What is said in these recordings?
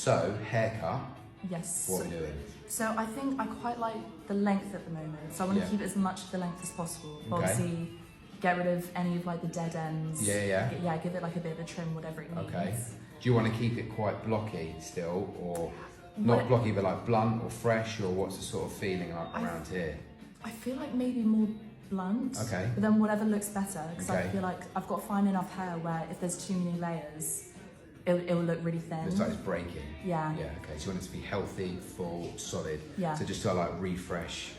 So, haircut, Yes. what are we doing? So I think I quite like the length at the moment. So I want to keep it as much of the length as possible. But obviously, get rid of any of like the dead ends. Yeah, give it like a bit of a trim, whatever it needs. Okay. Do you want to keep it quite blocky still, or not blocky, but like blunt or fresh, or what's the sort of feeling like around here? I feel like maybe more blunt. Okay. But then whatever looks better, because I feel like I've got fine enough hair where if there's too many layers, it will look really thin. It's like it's breaking. Yeah. Yeah. Okay. So you want it to be healthy, full, solid. Yeah. So just to like refresh,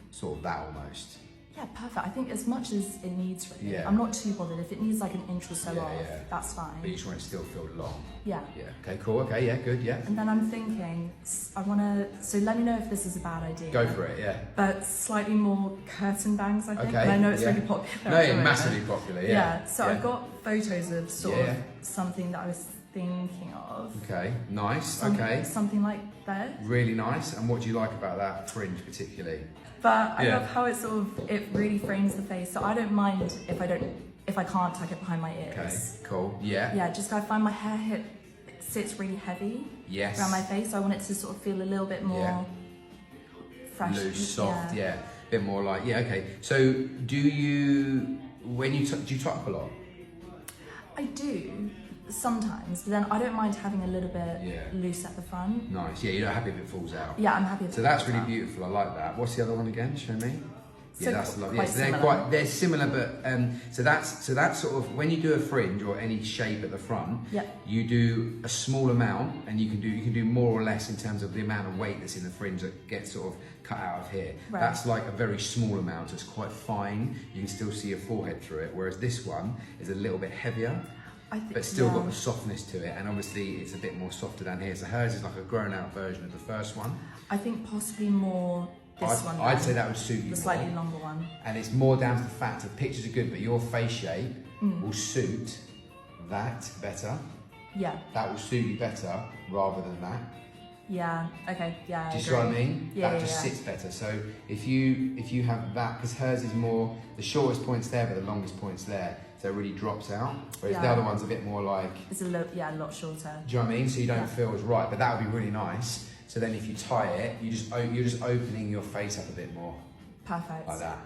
sort of that almost. Yeah, perfect. I think as much as it needs, really. Yeah. I'm not too bothered. If it needs like an inch or so off, that's fine. But you just want it to still feel long. Yeah. Yeah. Okay, cool. Okay, yeah, good, yeah. And then I'm thinking, I want to, so let me know if this is a bad idea. Go for it, yeah. But slightly more curtain bangs, I think. Okay. And I know it's really popular. No, it's massively popular, yeah. Yeah, so I've got photos of sort of something that I was thinking of. Okay, nice, Something like that. Really nice. And what do you like about that fringe particularly? But I love how it sort of, it really frames the face. So I don't mind if I can't tuck it behind my ears. Okay, cool, yeah. Yeah, just I find my hair sits really heavy around my face. So I want it to sort of feel a little bit more fresh. Loose, soft, a bit more like, okay. So do you, when you, do you tuck a lot? I do. Sometimes, but then I don't mind having a little bit loose at the front. Nice, you're not happy if it falls out. Yeah, I'm happy if so that's really beautiful, I like that. What's the other one again, show me? So that's lovely. Quite similar. They're similar, but so that's sort of, when you do a fringe or any shape at the front, you do a small amount, and you can do more or less in terms of the amount of weight that's in the fringe that gets sort of cut out of here. Right. That's like a very small amount, so it's quite fine. You can still see your forehead through it, whereas this one is a little bit heavier. But still got the softness to it, and obviously it's a bit more softer down here. So hers is like a grown out version of the first one. I think possibly more this one. I'd say that would suit you the slightly longer one. And it's more down to the fact that pictures are good, but your face shape will suit that better. Yeah. That will suit you better rather than that. Yeah. Okay. Yeah. Do you see what I mean? Yeah. That just sits better. So if you have that, because hers is more the shortest point's there, but the longest point's there. So it really drops out, whereas the other one's a bit more like... It's a lot shorter. Do you know what I mean? So you don't feel as right, but that would be really nice. So then if you tie it, you're just opening your face up a bit more. Perfect. Like that.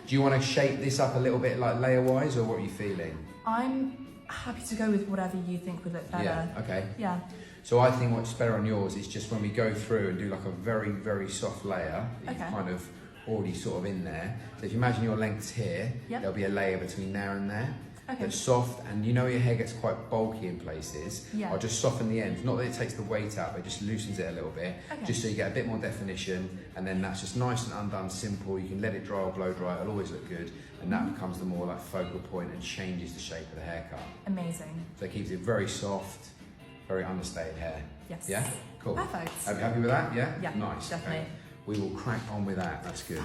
Do you want to shape this up a little bit like layer-wise, or what are you feeling? I'm happy to go with whatever you think would look better. Yeah, okay. Yeah. So I think what's better on yours is just when we go through and do like a very, very soft layer, you've kind of already sort of in there. So if you imagine your length's here, there'll be a layer between there and there. That's soft, and you know your hair gets quite bulky in places. I'll just soften the ends. Not that it takes the weight out, but it just loosens it a little bit, just so you get a bit more definition, and then that's just nice and undone, simple. You can let it dry or blow dry, it'll always look good, and that becomes the more like focal point and changes the shape of the haircut. Amazing. So it keeps it very soft, very understated hair. Yes. Yeah? Cool. Perfect. Are you happy with that? Yeah? Yeah, Nice. definitely. Okay. We will crack on with that, that's good.